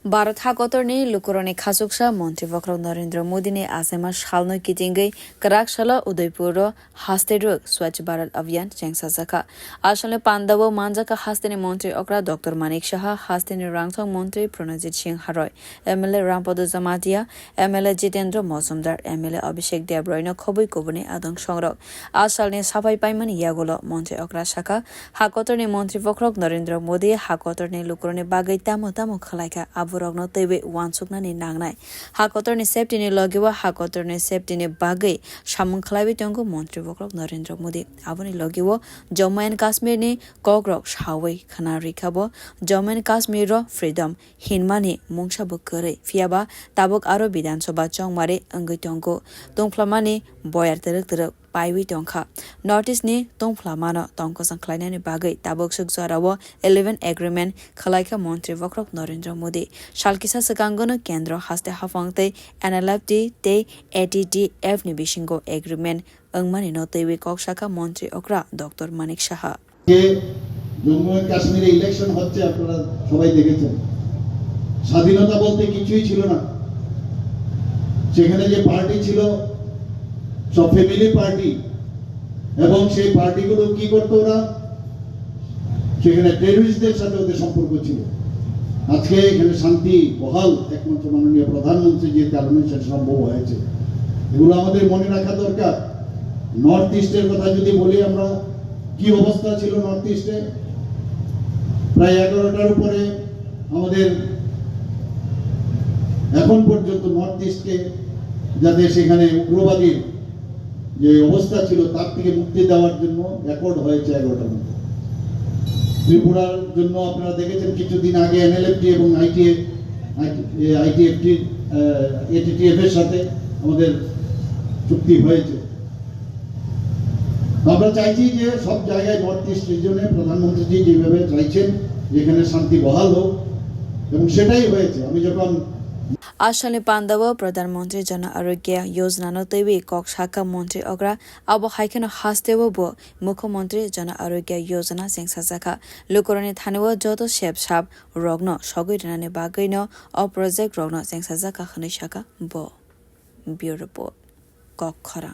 भारत हाकतरनि लुकुरनि खासुकसा मन्त्री वक्रम नरेन्द्र मोदीनि आसामा सालनो किटिंगै कराकशाला उदयपुर haste-rwk स्वच्छ भारत अभियान khwlaijakha आसलनि पान्दाव मानजाका हास्तेनि मन्त्री अक्रा डॉक्टर मानिक शाह हास्तेनि रांथं मन्त्री प्रणजित सिंह हारय MLA Rampada Jamatia MLA Jitendra Majumdar MLA Abhishek देबरयनो खबै कोबनि आदं संरक आसालनि साफाई पाइमनि यागुलो मन्त्री अक्रा शाखा हाकतरनि मन्त्री वक्रम नरेन्द्र मोदी हाकतरनि लुकुरनि बागै तामो तामो खलाइका आबुरगनो तैबे वानसुकनानि नांनाय हाकतरनि सेफ्टिनि लगेवा हाकतरनि सेफ्टिनि बागै सामुं खलाइबे तंगो मन्त्री वक्रम नरेन्द्र मोदी आबुनि लगेवो जम्मू एन्ड काश्मीरनि कग्रक सावै खाना रिखाबो जम्मू एन्ड काश्मीर फ्रीडम हिनमानि मुंसाबो करै फियाबा ताबक आरो विधानसभा चंमारे अंगै तंगो तंफ्लामानि बयार तरक तरक पाइवी टंखा नॉर्थ ईस्ट नि तंफ्लामानो तंको संख्लायनानि बागै ताबक सुक जरावो 11 एग्रीमेंट खलाइका मन्त्री वक्रम नरेन्द्र मोदी सालकिसा सकांगनो केन्द्र हास्ते हाफांगते एनएलएफटी ते एटीटीएफ नि बिसिंगो एग्रीमेंट अंगमानि नतैवे कक्षाका मन्त्री अक्रा डॉक्टर मानिक शाह के जम्मू एंड काश्मीरे इलेक्शन হচ্ছে আপনারা সবাই দেখেছেন স্বাধীনতা বলতে কিছুই ছিল না সেখানে যে পার্টি ছিল সব ফ্যামিলি পার্টি এবং সেই পার্টিগুলো কি করতে ওরা সেখানে টেররিস্টদের সাথে ওদের সম্পর্ক ছিল আজকে এখানে শান্তি বহাল একমাত্র মাননীয় প্রধানমন্ত্রী যে কারণে সেটা সম্ভব হয়েছে এগুলো আমাদের মনে রাখা দরকার নর্থ ইস্টের কথা যদি বলি আমরা কি অবস্থা ছিল নর্থ ইস্টে প্রায় 11টার উপরে আমাদের এখন পর্যন্ত নর্থ ইস্টকে যাতে সেখানে উগ্রবাদীর যে অবস্থা ছিল তার থেকে মুক্তি দেওয়ার জন্য রেকর্ড হয়েছে 11টার মধ্যে ত্রিপুরার জন্য আপনারা দেখেছেন কিছুদিন আগে এনএলএফটি এবং আইটিএফটি এটিটিএফ এর সাথে আমাদের চুক্তি হয়েছে আমরা চাইছি যে সব জায়গায় নর্থ ইস্ট রিজনে প্রধানমন্ত্রী যেভাবে চাইছেন যেখানে শান্তি বহাল হোক এবং সেটাই হয়েছে আমি যখন आसालनि पान्दाव प्रधानमन्त्री जन आरोग्य योजना न तैबे कक्षाका मन्त्री अग्रा अब हाइकन हास्तेव बो मुख्यमन्त्री जन आरोग्य योजना khwlaijakha लुकुरनि थानेव जतो सेप साप रग्न सगैरनानि बागैन अ प्रोजेक्ट रग्न khwlaijakha खनै शाखा बो ब्युरो रिपोर्ट कखरा